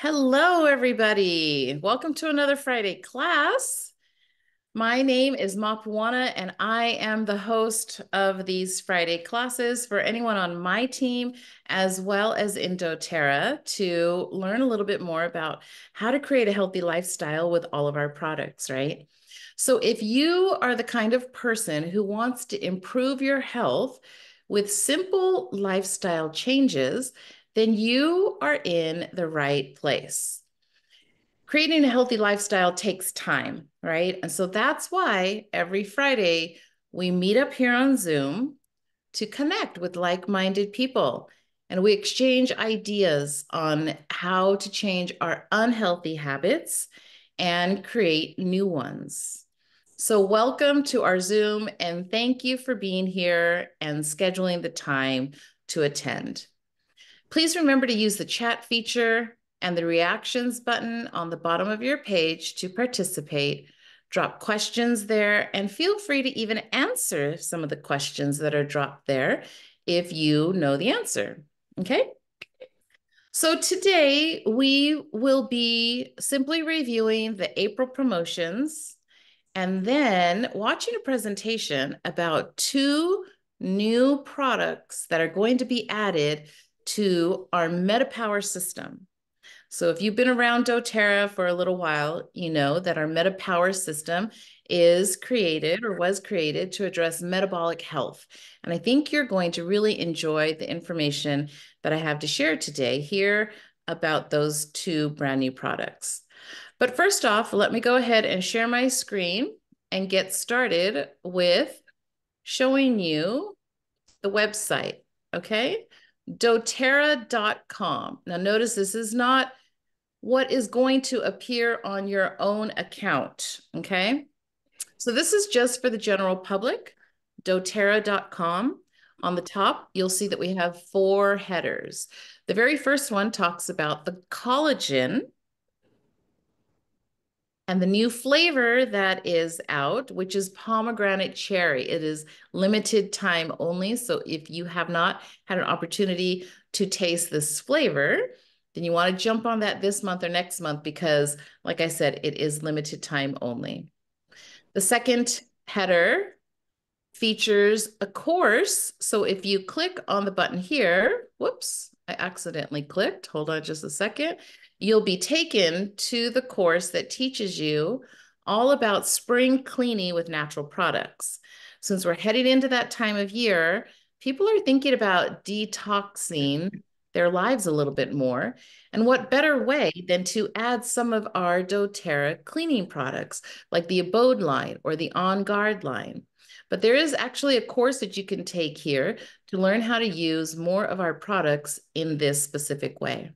Hello, everybody. Welcome to another Friday class. My name is MetaPWR, and I am the host of these Friday classes for anyone on my team, as well as in doTERRA, to learn a little bit more about how to create a healthy lifestyle with all of our products, right? So if you are the kind of person who wants to improve your health with simple lifestyle changes, then you are in the right place. Creating a healthy lifestyle takes time, right? And so that's why every Friday we meet up here on Zoom to connect with like-minded people. And we exchange ideas on how to change our unhealthy habits and create new ones. So welcome to our Zoom, and thank you for being here and scheduling the time to attend. Please remember to use the chat feature and the reactions button on the bottom of your page to participate. Drop questions there and feel free to even answer some of the questions that are dropped there if you know the answer. Okay? So today we will be simply reviewing the April promotions and then watching a presentation about two new products that are going to be added to our MetaPWR system. So if you've been around doTERRA for a little while, you know that our MetaPWR system is created or was created to address metabolic health. And I think you're going to really enjoy the information that I have to share today here about those two brand new products. But first off, let me go ahead and share my screen and get started with showing you the website, okay? doTERRA.com. Now notice this is not what is going to appear on your own account, okay? So this is just for the general public, doTERRA.com. On the top, you'll see that we have 4 headers. The very first one talks about the collagen and the new flavor that is out, which is pomegranate cherry. It is limited time only. So if you have not had an opportunity to taste this flavor, then you want to jump on that this month or next month because, like I said, it is limited time only. The second header features a course. So if you click on the button here, whoops, I accidentally clicked. Hold on just a second. You'll be taken to the course that teaches you all about spring cleaning with natural products. Since we're heading into that time of year, people are thinking about detoxing their lives a little bit more. And what better way than to add some of our doTERRA cleaning products like the Abode line or the On Guard line. But there is actually a course that you can take here to learn how to use more of our products in this specific way.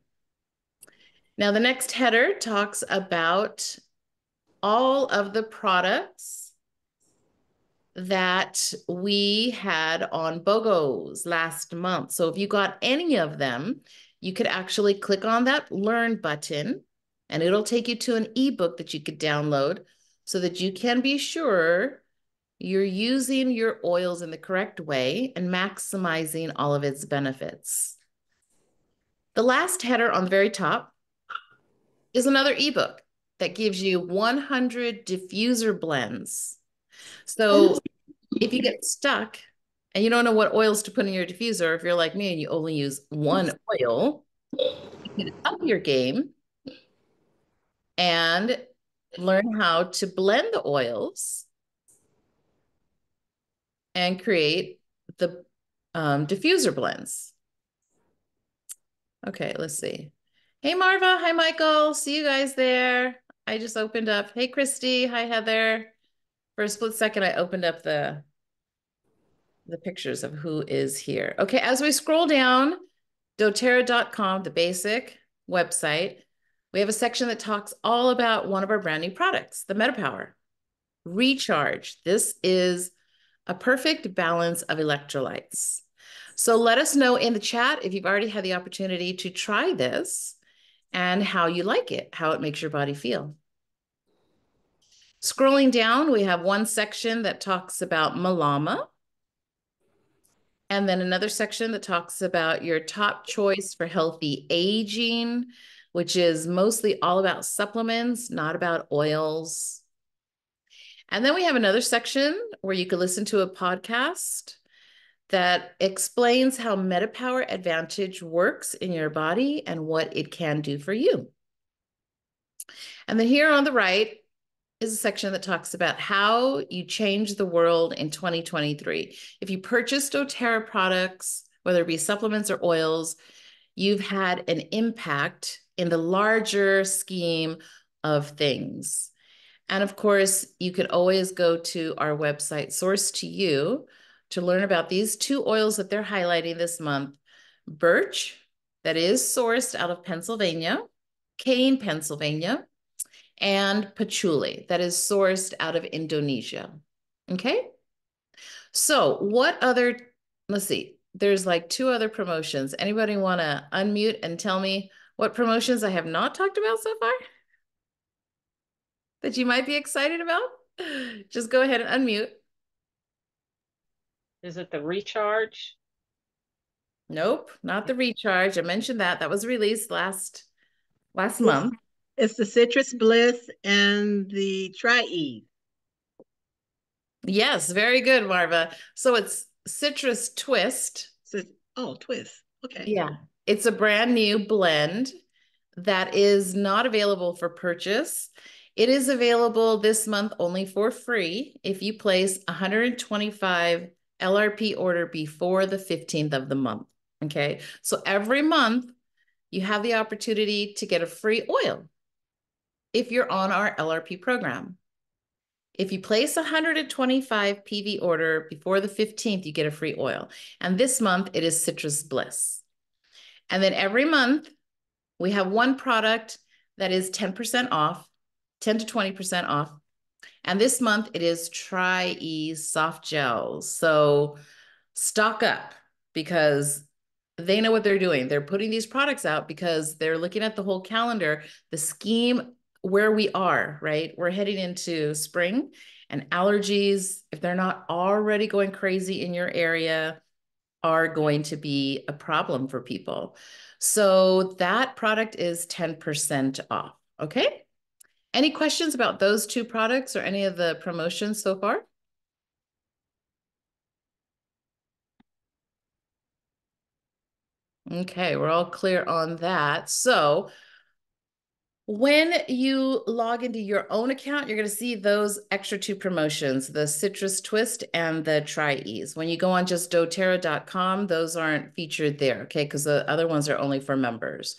Now, the next header talks about all of the products that we had on BOGOs last month. So if you got any of them, you could actually click on that Learn button, and it'll take you to an ebook that you could download so that you can be sure you're using your oils in the correct way and maximizing all of its benefits. The last header on the very top is another ebook that gives you 100 diffuser blends. So if you get stuck and you don't know what oils to put in your diffuser, if you're like me and you only use one oil, you can up your game and learn how to blend the oils and create the diffuser blends. Okay, let's see. Hey, Marva. Hi, Michael. See you guys there. I just opened up. Hey, Christy. Hi, Heather. For a split second, I opened up the pictures of who is here. Okay, as we scroll down, doTERRA.com, the basic website, we have a section that talks all about one of our brand new products, the MetaPWR Recharge. This is a perfect balance of electrolytes. So let us know in the chat if you've already had the opportunity to try this and how you like it, how it makes your body feel. Scrolling down, we have one section that talks about Malama, and then another section that talks about your top choice for healthy aging. which is mostly all about supplements, not about oils. And then we have another section where you can listen to a podcast that explains how MetaPWR Advantage works in your body and what it can do for you. And then here on the right is a section that talks about how you change the world in 2023. If you purchase doTERRA products, whether it be supplements or oils, you've had an impact in the larger scheme of things. And of course, you could always go to our website, Source to You, to learn about these two oils that they're highlighting this month. Birch, that is sourced out of Pennsylvania, Kane, Pennsylvania, and patchouli, that is sourced out of Indonesia. Okay? So what other, let's see, there's like two other promotions. Anybody want to unmute and tell me what promotions I have not talked about so far that you might be excited about? Just go ahead and unmute. Is it the recharge? Nope, not the recharge. I mentioned that. That was released last month. It's the Citrus Bliss and the Tri-Ease. Yes, very good, Marva. So it's Citrus Twist. Oh, Twist. Okay. Yeah, it's a brand new blend that is not available for purchase. It is available this month only for free if you place 125 LRP order before the 15th of the month. Okay, so every month you have the opportunity to get a free oil if you're on our LRP program. If you place 125 PV order before the 15th, you get a free oil. And this month it is Citrus Bliss. And then every month we have one product that is 10% off, 10 to 20% off. And this month it is Tri-Ease soft gels. So stock up because they know what they're doing. They're putting these products out because they're looking at the whole calendar, the scheme where we are, right? We're heading into spring and allergies, if they're not already going crazy in your area, are going to be a problem for people. So that product is 10% off, okay? Any questions about those two products or any of the promotions so far? Okay, we're all clear on that. So when you log into your own account, you're going to see those extra two promotions, the Citrus Twist and the Tri-Ease. When you go on just doTERRA.com, those aren't featured there, okay? Because the other ones are only for members.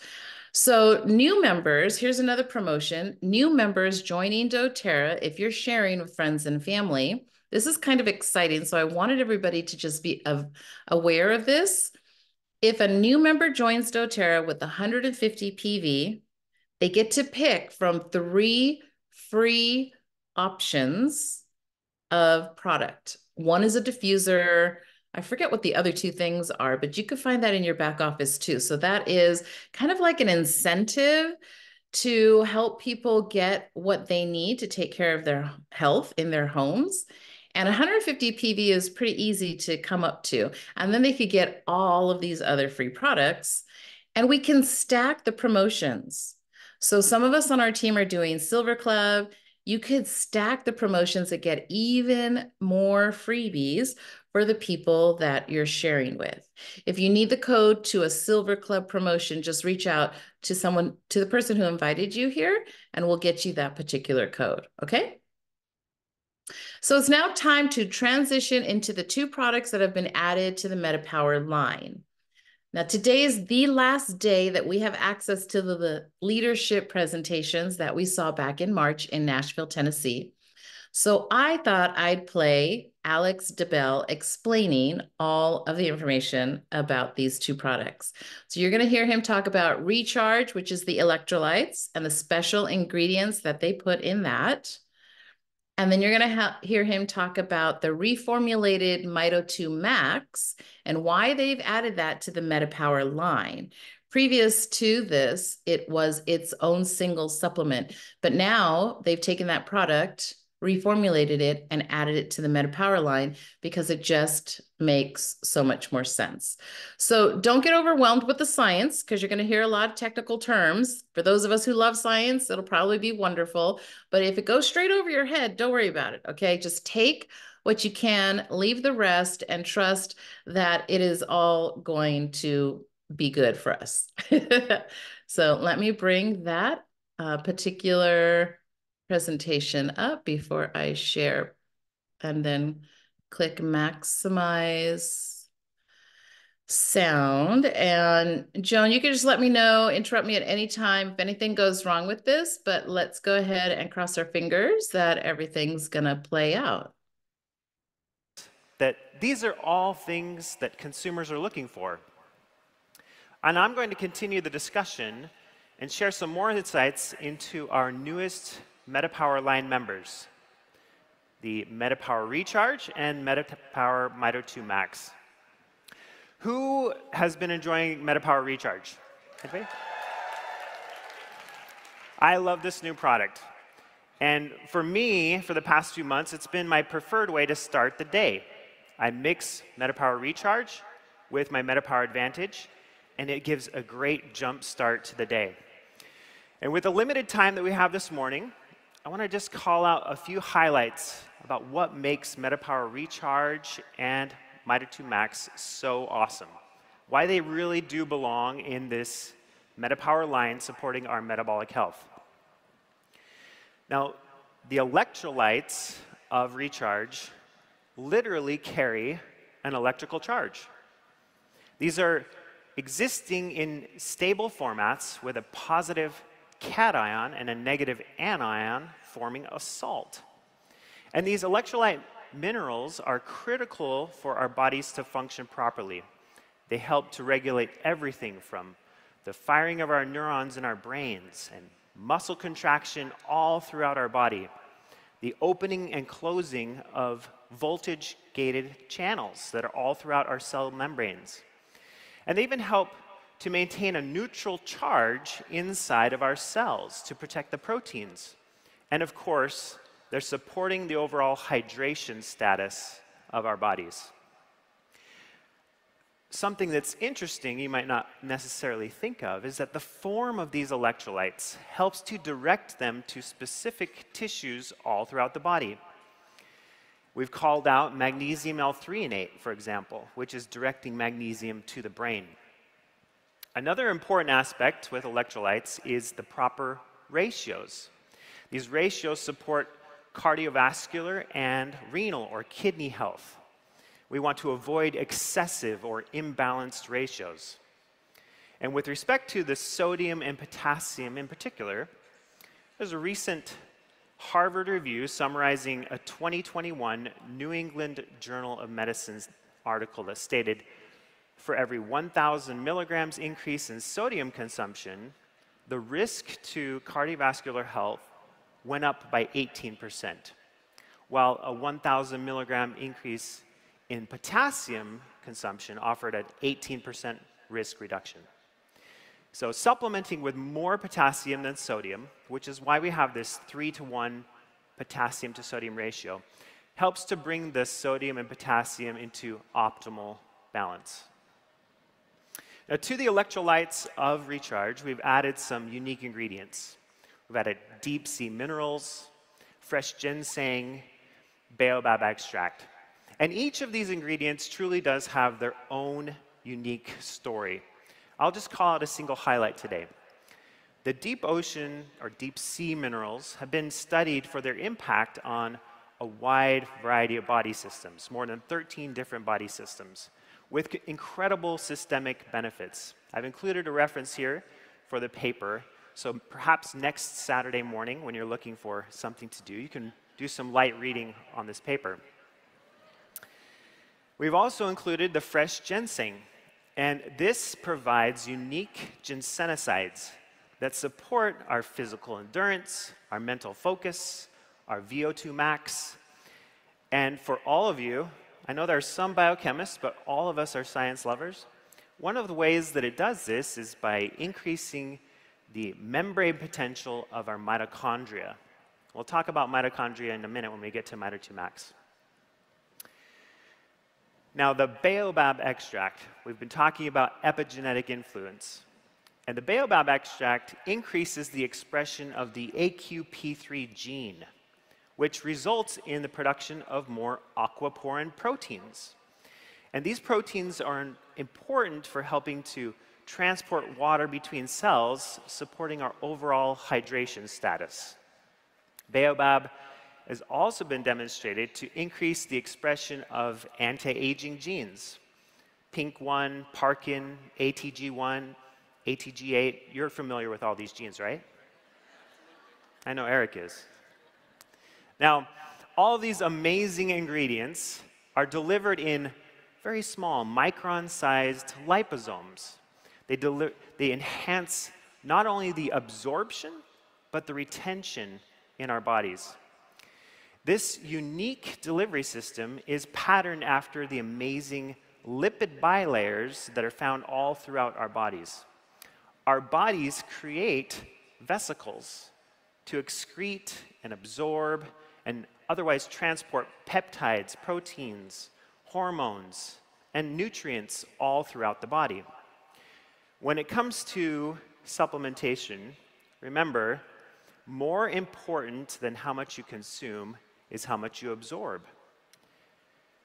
So new members, here's another promotion. New members joining doTERRA, if you're sharing with friends and family, this is kind of exciting. So I wanted everybody to just be aware of this. If a new member joins doTERRA with 150 PV, they get to pick from 3 free options of product. One is a diffuser. I forget what the other two things are, but you could find that in your back office too. So that is kind of like an incentive to help people get what they need to take care of their health in their homes. And 150 PV is pretty easy to come up to. And then they could get all of these other free products. And we can stack the promotions. So some of us on our team are doing Silver Club. You could stack the promotions that get even more freebies for the people that you're sharing with. If you need the code to a Silver Club promotion, just reach out to someone, to the person who invited you here, and we'll get you that particular code, okay? So it's now time to transition into the two products that have been added to the MetaPWR line. Now, today is the last day that we have access to the leadership presentations that we saw back in March in Nashville, Tennessee. So I thought I'd play Alex DeBell explaining all of the information about these two products. So you're going to hear him talk about Recharge, which is the electrolytes and the special ingredients that they put in that. And then you're going to hear him talk about the reformulated Mito2Max and why they've added that to the MetaPWR line. Previous to this, it was its own single supplement, but now they've taken that product, reformulated it and added it to the MetaPWR line because it just makes so much more sense. So don't get overwhelmed with the science because you're going to hear a lot of technical terms. For those of us who love science, it'll probably be wonderful. But if it goes straight over your head, don't worry about it, okay? Just take what you can, leave the rest, and trust that it is all going to be good for us. So let me bring that particular presentation up before I share, and then click maximize sound. And Joan, you can just let me know, interrupt me at any time if anything goes wrong with this, but let's go ahead and cross our fingers that everything's gonna play out. That these are all things that consumers are looking for. And I'm going to continue the discussion and share some more insights into our newest MetaPWR line members, the MetaPWR Recharge and MetaPWR Mito2Max. Who has been enjoying MetaPWR Recharge? Anybody? I love this new product. And for me, for the past few months, it's been my preferred way to start the day. I mix MetaPWR Recharge with my MetaPWR Advantage, and it gives a great jump start to the day. And with the limited time that we have this morning, I want to just call out a few highlights about what makes MetaPWR Recharge and Mito2Max so awesome. Why they really do belong in this MetaPWR line supporting our metabolic health. Now, the electrolytes of Recharge literally carry an electrical charge. These are existing in stable formats with a positive cation and a negative anion forming a salt. And these electrolyte minerals are critical for our bodies to function properly. They help to regulate everything from the firing of our neurons in our brains and muscle contraction all throughout our body, the opening and closing of voltage-gated channels that are all throughout our cell membranes. And they even help to maintain a neutral charge inside of our cells to protect the proteins. And of course, they're supporting the overall hydration status of our bodies. Something that's interesting you might not necessarily think of is that the form of these electrolytes helps to direct them to specific tissues all throughout the body. We've called out magnesium L-threonate, for example, which is directing magnesium to the brain. Another important aspect with electrolytes is the proper ratios. These ratios support cardiovascular and renal or kidney health. We want to avoid excessive or imbalanced ratios. And with respect to the sodium and potassium in particular, there's a recent Harvard review summarizing a 2021 New England Journal of Medicine article that stated, for every 1,000 milligrams increase in sodium consumption, the risk to cardiovascular health went up by 18%, while a 1,000 milligram increase in potassium consumption offered an 18% risk reduction. So supplementing with more potassium than sodium, which is why we have this 3-to-1 potassium to sodium ratio, helps to bring the sodium and potassium into optimal balance. Now, to the electrolytes of Recharge, we've added some unique ingredients. We've added deep sea minerals, fresh ginseng, baobab extract. And each of these ingredients truly does have their own unique story. I'll just call out a single highlight today. The deep ocean or deep sea minerals have been studied for their impact on a wide variety of body systems, more than 13 different body systems, with incredible systemic benefits. I've included a reference here for the paper, so perhaps next Saturday morning when you're looking for something to do, you can do some light reading on this paper. We've also included the fresh ginseng, and this provides unique ginsenosides that support our physical endurance, our mental focus, our VO2 max. And for all of you, I know there are some biochemists, but all of us are science lovers. One of the ways that it does this is by increasing the membrane potential of our mitochondria. We'll talk about mitochondria in a minute when we get to Mito2Max. Now, the baobab extract, we've been talking about epigenetic influence. And the baobab extract increases the expression of the AQP3 gene, which results in the production of more aquaporin proteins. And these proteins are important for helping to transport water between cells, supporting our overall hydration status. Baobab has also been demonstrated to increase the expression of anti-aging genes. PINK1, Parkin, ATG1, ATG8. You're familiar with all these genes, right? I know Eric is. Now, all these amazing ingredients are delivered in very small, micron-sized liposomes. They enhance not only the absorption, but the retention in our bodies. This unique delivery system is patterned after the amazing lipid bilayers that are found all throughout our bodies. Our bodies create vesicles to excrete and absorb and otherwise transport peptides, proteins, hormones, and nutrients all throughout the body. When it comes to supplementation, remember, more important than how much you consume is how much you absorb.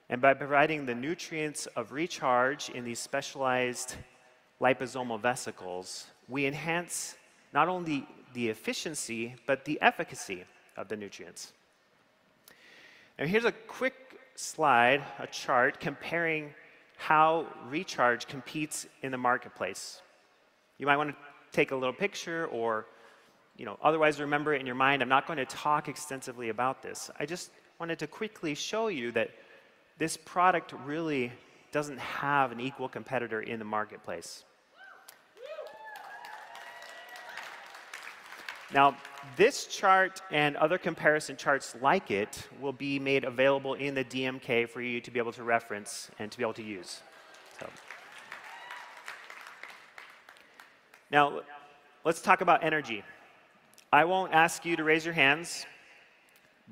And by providing the nutrients of recharge in these specialized liposomal vesicles, we enhance not only the efficiency, but the efficacy of the nutrients. Now here's a quick slide, a chart, comparing how recharge competes in the marketplace. You might want to take a little picture or otherwise remember it in your mind. I'm not going to talk extensively about this. I just wanted to quickly show you that this product really doesn't have an equal competitor in the marketplace. Now, this chart and other comparison charts like it will be made available in the DMK for you to be able to reference and to be able to use. Now, let's talk about energy. I won't ask you to raise your hands,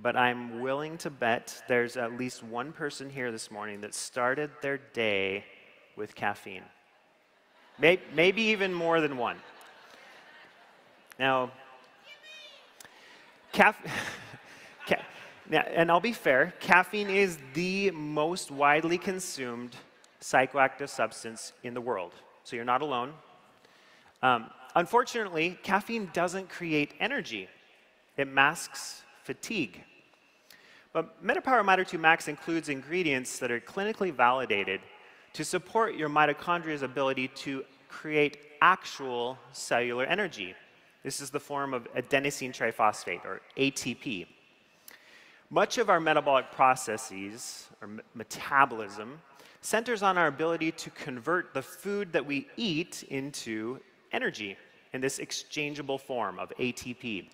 but I'm willing to bet there's at least one person here this morning that started their day with caffeine. Maybe even more than one. Now, and I'll be fair, caffeine is the most widely consumed psychoactive substance in the world, so you're not alone. Unfortunately, caffeine doesn't create energy. It masks fatigue. But MetaPWR Mito2Max includes ingredients that are clinically validated to support your mitochondria's ability to create actual cellular energy. This is the form of adenosine triphosphate, or ATP. Much of our metabolic processes, or metabolism, centers on our ability to convert the food that we eat into energy in this exchangeable form of ATP.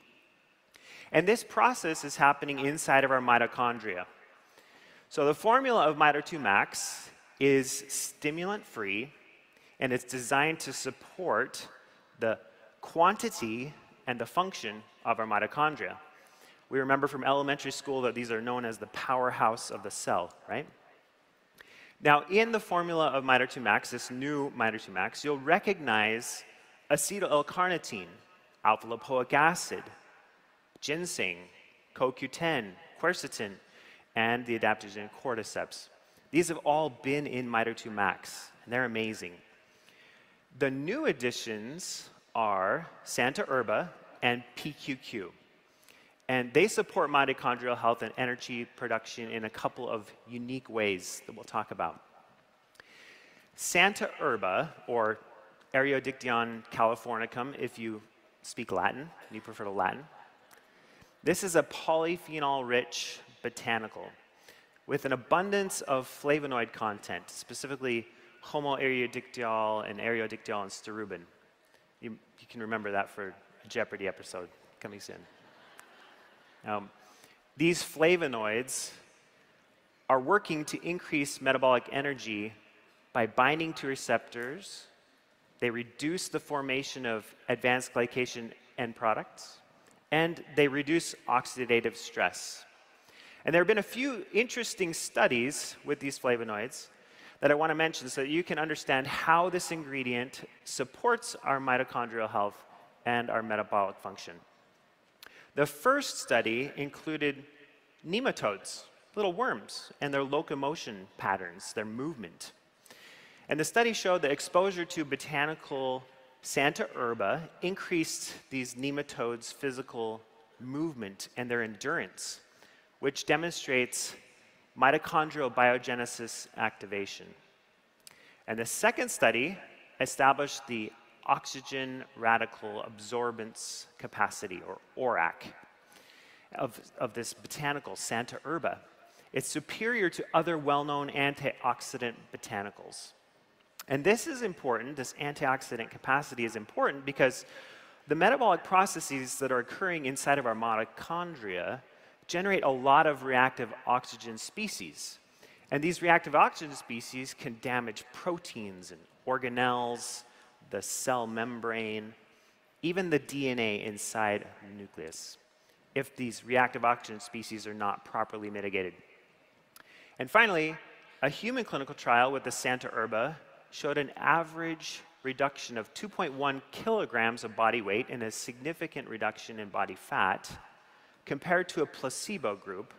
And this process is happening inside of our mitochondria. So the formula of Mito2Max is stimulant-free, and it's designed to support the quantity and the function of our mitochondria. We remember from elementary school that these are known as the powerhouse of the cell, right? Now, in the formula of Mito2Max, this new Mito2Max, you'll recognize acetyl L-carnitine, alpha-lipoic acid, ginseng, CoQ10, quercetin, and the adaptogen cordyceps. These have all been in Mito2Max, and they're amazing. The new additions are Santa Herba and PQQ, and they support mitochondrial health and energy production in a couple of unique ways that we'll talk about. Santa Herba, or Areodictyon californicum, if you speak Latin, and you prefer to Latin. This is a polyphenol-rich botanical with an abundance of flavonoid content, specifically homoareodictyol and areodictyol and sterubin. You can remember that for a Jeopardy episode coming soon. These flavonoids are working to increase metabolic energy by binding to receptors. They reduce the formation of advanced glycation end products, and they reduce oxidative stress. And there have been a few interesting studies with these flavonoids that I want to mention so that you can understand how this ingredient supports our mitochondrial health and our metabolic function. The first study included nematodes, little worms, and their locomotion patterns, their movement. And the study showed that exposure to botanical Santa Herba increased these nematodes' physical movement and their endurance, which demonstrates mitochondrial biogenesis activation. And the second study established the oxygen radical absorbance capacity, or ORAC, of this botanical Santa Herba. It's superior to other well-known antioxidant botanicals. And this is important, this antioxidant capacity is important because the metabolic processes that are occurring inside of our mitochondria generate a lot of reactive oxygen species. And these reactive oxygen species can damage proteins and organelles, the cell membrane, even the DNA inside the nucleus, if these reactive oxygen species are not properly mitigated. And finally, a human clinical trial with the Santa Herba showed an average reduction of 2.1 kilograms of body weight and a significant reduction in body fat compared to a placebo group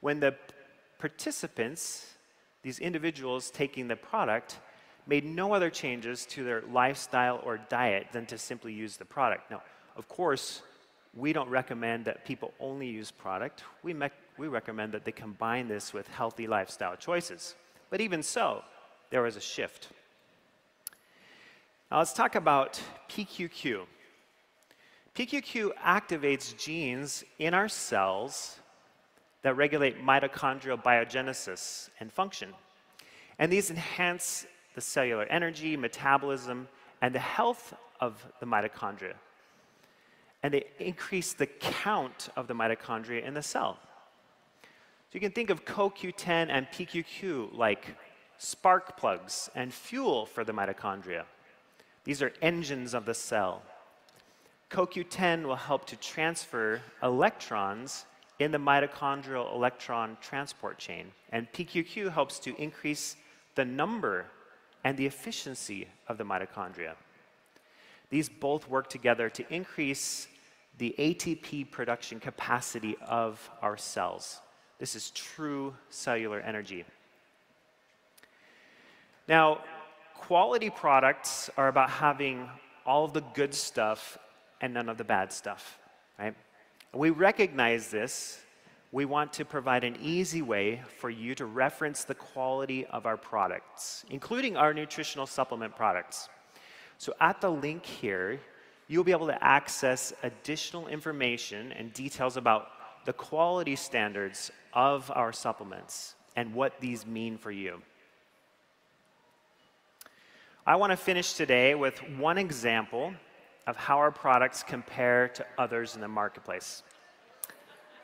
when the participants, these individuals taking the product, made no other changes to their lifestyle or diet than to simply use the product. Now, of course, we don't recommend that people only use product. We recommend that they combine this with healthy lifestyle choices. But even so, there was a shift. Now let's talk about PQQ. PQQ activates genes in our cells that regulate mitochondrial biogenesis and function. And these enhance the cellular energy, metabolism, and the health of the mitochondria. And they increase the count of the mitochondria in the cell. So you can think of CoQ10 and PQQ like spark plugs and fuel for the mitochondria. These are engines of the cell. CoQ10 will help to transfer electrons in the mitochondrial electron transport chain, and PQQ helps to increase the number and the efficiency of the mitochondria. These both work together to increase the ATP production capacity of our cells. This is true cellular energy. Now, quality products are about having all of the good stuff and none of the bad stuff, right? We recognize this. We want to provide an easy way for you to reference the quality of our products, including our nutritional supplement products. So at the link here, you'll be able to access additional information and details about the quality standards of our supplements and what these mean for you. I want to finish today with one example of how our products compare to others in the marketplace.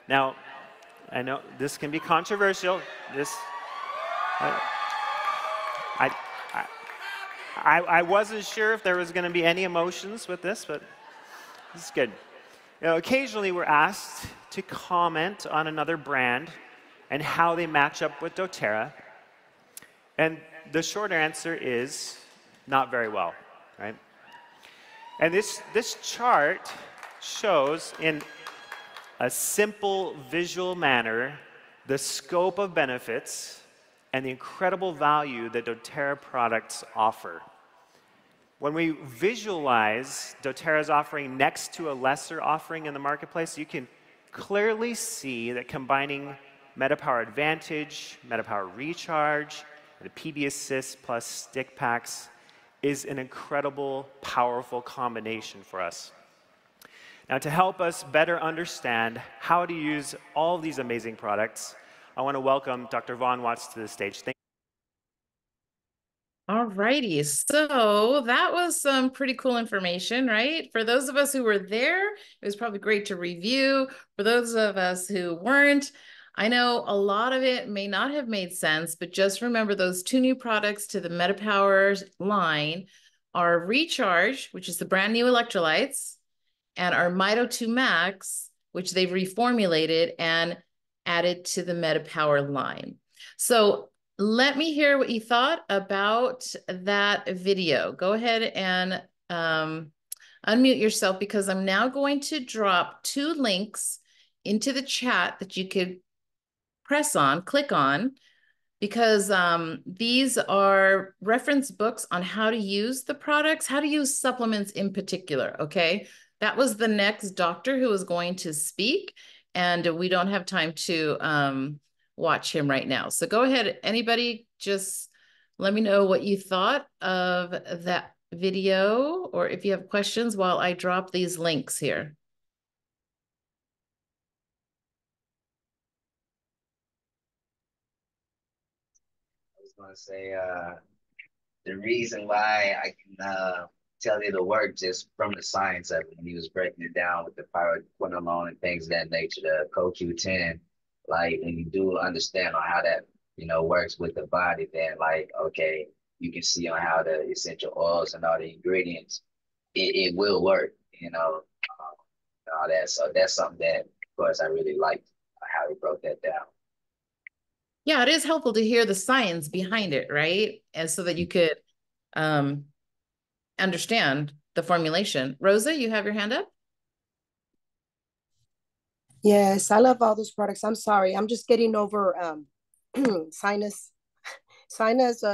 Now, I know this can be controversial. I wasn't sure if there was going to be any emotions with this, but this is good. You know, occasionally we're asked to comment on another brand and how they match up with doTERRA. And the short answer is not very well, right? And this chart shows in a simple visual manner the scope of benefits and the incredible value that doTERRA products offer. When we visualize doTERRA's offering next to a lesser offering in the marketplace, you can clearly see that combining MetaPWR Advantage, MetaPWR Recharge, and the PB Assist plus stick packs is an incredible, powerful combination for us. Now, to help us better understand how to use all these amazing products, I want to welcome Dr. Vaughn Watts to the stage. Thank you. All righty, so that was some pretty cool information, right? For those of us who were there, it was probably great to review. For those of us who weren't, I know a lot of it may not have made sense, but just remember those two new products to the MetaPWR line are Recharge, which is the brand new electrolytes, and our Mito2Max, which they've reformulated and added to the MetaPWR line. So let me hear what you thought about that video. Go ahead and unmute yourself, because I'm now going to drop 2 links into the chat that you could click on, because these are reference books on how to use the products, how to use supplements in particular, okay? That was the next doctor who was going to speak, and we don't have time to watch him right now. So go ahead, anybody, just let me know what you thought of that video, or if you have questions while I drop these links here. I was gonna say the reason why I can tell you the work just from the science of it. When he was breaking it down with the pyroquinolone and things of that nature, the CoQ10, like when you do understand on how that works with the body, then like okay, you can see on how the essential oils and all the ingredients, it will work, all that. So that's something that, of course, I really liked how he broke that down. Yeah, it is helpful to hear the science behind it, right? And so that you could understand the formulation. Rosa, you have your hand up? Yes, I love all those products. I'm sorry. I'm just getting over sinus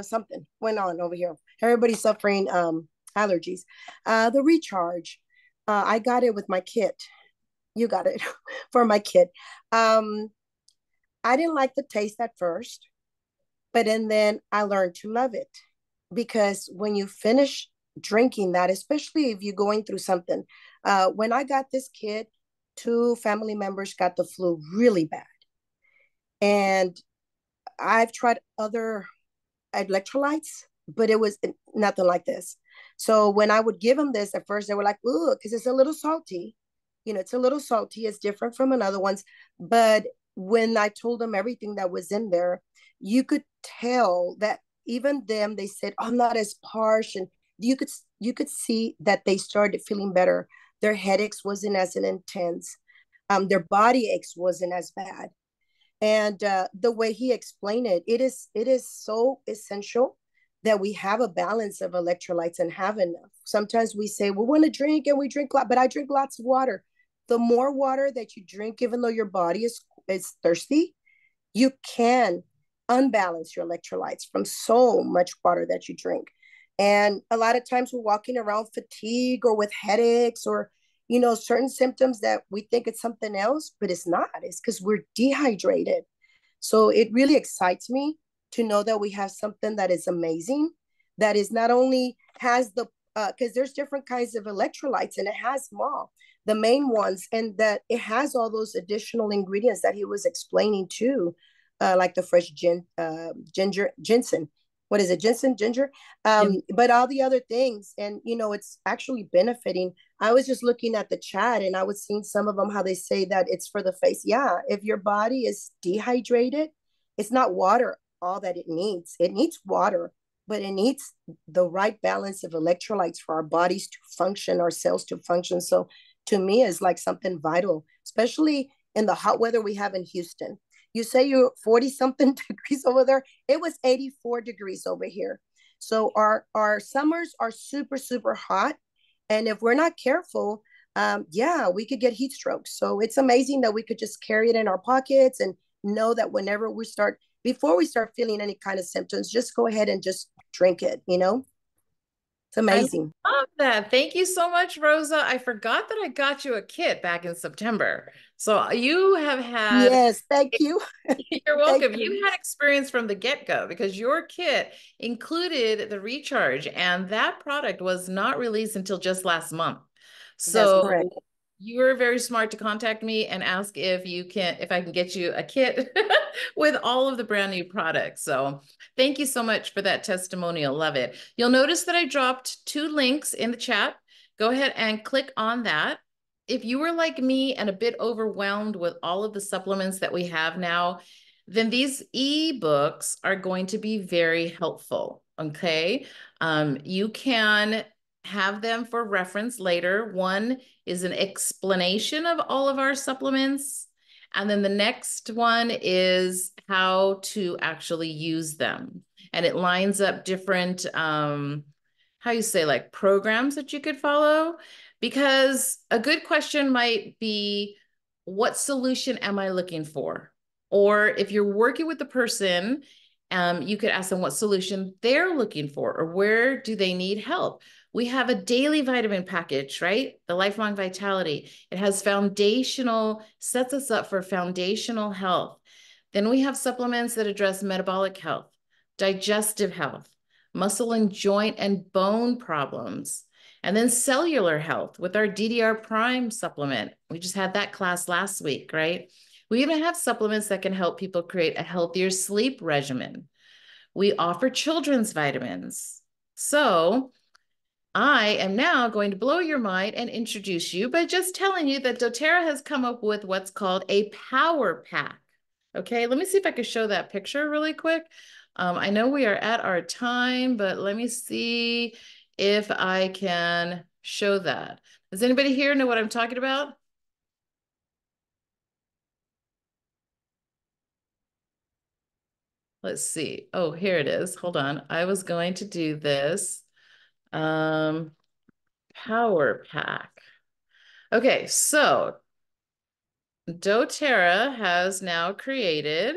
something went on over here. Everybody's suffering allergies. The recharge. I got it with my kit. You got it for my kit. I didn't like the taste at first, but then I learned to love it, because when you finish drinking that, especially if you're going through something, when I got this kit, 2 family members got the flu really bad. And I've tried other electrolytes, but it was nothing like this. So when I would give them this, at first they were like, ooh, because it's a little salty. It's a little salty. It's different from another ones. But when I told them everything that was in there, you could tell that even them, they said, I'm not as harsh. And you could see that they started feeling better. Their headaches wasn't as intense. Their body aches wasn't as bad. And the way he explained it, it is so essential that we have a balance of electrolytes and have enough. Sometimes we say we want to drink and we drink a lot, but I drink lots of water. The more water that you drink, even though your body is thirsty, you can unbalance your electrolytes from so much water that you drink. And a lot of times we're walking around fatigue or with headaches or certain symptoms that we think it's something else, but it's not. It's because we're dehydrated. So it really excites me to know that we have something that is amazing, that is not only has the, because there's different kinds of electrolytes and it has them all, the main ones, and that it has all those additional ingredients that he was explaining too, like the fresh ginseng. What is it? Ginger. But all the other things, and it's actually benefiting. I was just looking at the chat and I was seeing some of them, how they say that it's for the face. Yeah, if your body is dehydrated, it's not water all that it needs. It needs water, but it needs the right balance of electrolytes for our bodies to function, our cells to function. So to me, it's like something vital, especially in the hot weather we have in Houston. You say you're 40 something degrees over there. It was 84 degrees over here. So our summers are super, super hot. And if we're not careful, yeah, we could get heat strokes. So it's amazing that we could just carry it in our pockets and know that whenever before we start feeling any kind of symptoms, just go ahead and just drink it, It's amazing. I love that. Thank you so much, Rosa. I forgot that I got you a kit back in September. So you have had. Yes, thank you. You're welcome. You had experience from the get-go, because your kit included the recharge, and that product was not released until just last month. So you were very smart to contact me and ask if I can get you a kit with all of the brand new products. So thank you so much for that testimonial. Love it. You'll notice that I dropped 2 links in the chat. Go ahead and click on that. If you were like me and a bit overwhelmed with all of the supplements that we have now, then these ebooks are going to be very helpful. Okay. You can have them for reference later. One is an explanation of all of our supplements. And then the next one is how to actually use them. And it lines up different, how you say, like programs that you could follow. Because a good question might be, what solution am I looking for? Or if you're working with the person, you could ask them what solution they're looking for or where do they need help. We have a daily vitamin package, right? The Lifelong Vitality. It has foundational, sets us up for foundational health. Then we have supplements that address metabolic health, digestive health, muscle and joint and bone problems, and then cellular health with our DDR Prime supplement. We just had that class last week, right? We even have supplements that can help people create a healthier sleep regimen. We offer children's vitamins. So I am now going to blow your mind and introduce you by just telling you that doTERRA has come up with what's called a power pack. Okay, let me see if I can show that picture really quick. I know we are at our time, but let me see if I can show that. Does anybody here know what I'm talking about? Let's see. Oh, here it is. Hold on. I was going to do this. Power pack. Okay, so doTERRA has now created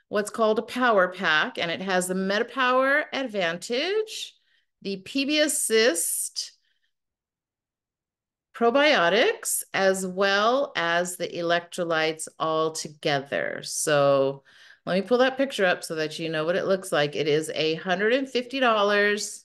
what's called a power pack, and it has the MetaPWR Advantage, the PB Assist probiotics, as well as the electrolytes all together. So let me pull that picture up so that you know what it looks like. It is $150.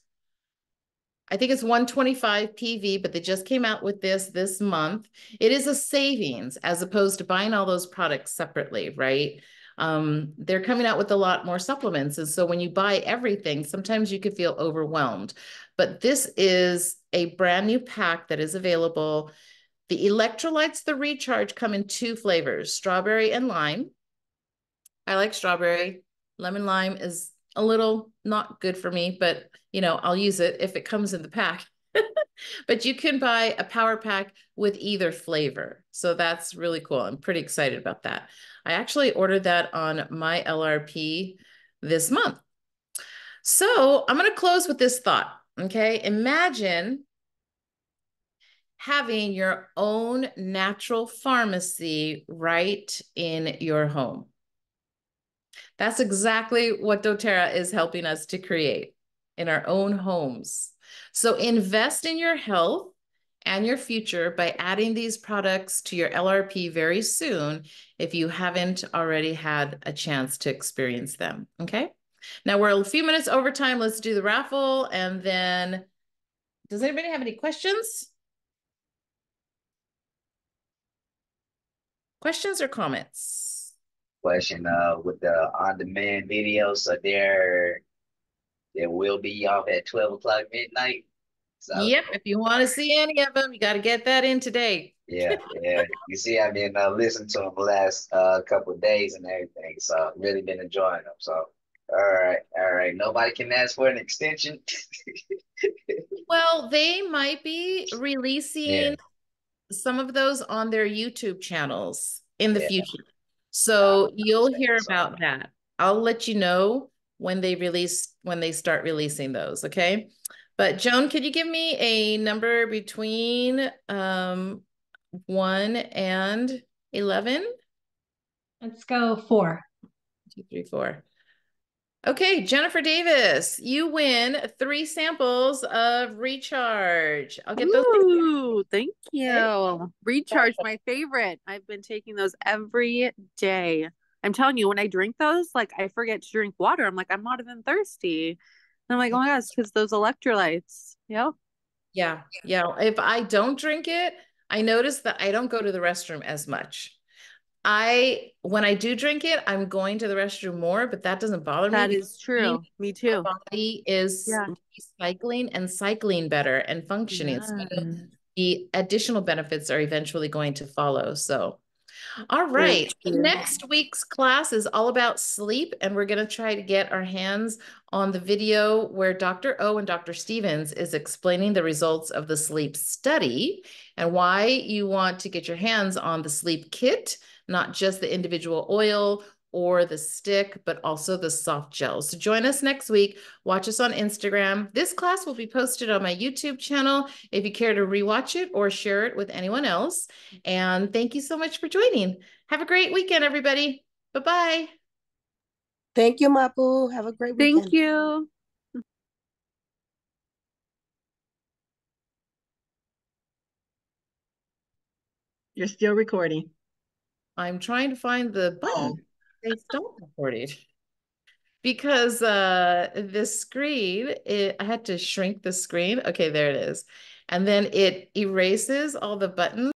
I think it's 125 PV, but they just came out with this month. It is a savings as opposed to buying all those products separately, right? They're coming out with a lot more supplements. And so when you buy everything, sometimes you could feel overwhelmed. But this is a brand new pack that is available. The electrolytes, the recharge, come in two flavors, strawberry and lime. I like strawberry. Lemon lime is a little not good for me, but I'll use it if it comes in the pack. But you can buy a power pack with either flavor. So that's really cool. I'm pretty excited about that. I actually ordered that on my LRP this month. So I'm going to close with this thought. Okay. Imagine having your own natural pharmacy right in your home. That's exactly what doTERRA is helping us to create in our own homes. So invest in your health and your future by adding these products to your LRP very soon if you haven't already had a chance to experience them. Okay. Now we're a few minutes over time. Let's do the raffle. And then, does anybody have any questions? Questions or comments? Question with the on-demand videos, so there will be off at 12 o'clock midnight. So Yep, if you want to see any of them, you got to get that in today. yeah. You see, I've been listening to them the last couple of days and everything, so really been enjoying them. So all right. Nobody can ask for an extension. Well, they might be Yeah, releasing some of those on their YouTube channels in the yeah. future. I So you'll understand. hear So about that. I'll let you know when they start releasing those, okay? But Joan, could you give me a number between 1 and 11? Let's go 4. 2, 3, 4. Okay, Jennifer Davis, you win 3 samples of Recharge. I'll get those. Ooh, thank Okay. you. Recharge, my favorite. I've been taking those every day. I'm telling you, when I drink those, like I forget to drink water. I'm like, I'm not even thirsty. And I'm like, oh my gosh, because those electrolytes. Yep. Yeah. If I don't drink it, I notice that I don't go to the restroom as much. When I do drink it, I'm going to the restroom more, but that doesn't bother me That because is true. Me too. my body is Yeah. recycling and cycling better and functioning. So Yes. the additional benefits are eventually going to follow. So All right. Thank you. Next week's class is all about sleep, and we're going to try to get our hands on the video where Dr. O and Dr. Stevens is explaining the results of the sleep study and why you want to get your hands on the sleep kit, not just the individual oil or the stick, but also the soft gels. So join us next week. Watch us on Instagram. This class will be posted on my YouTube channel if you care to rewatch it or share it with anyone else. And thank you so much for joining. Have a great weekend, everybody. Bye-bye. Thank you, Mapu. Have a great weekend. Thank you. You're still recording. I'm trying to find the button. They stopped recording because the screen, I had to shrink the screen. Okay, there it is. And then it erases all the buttons.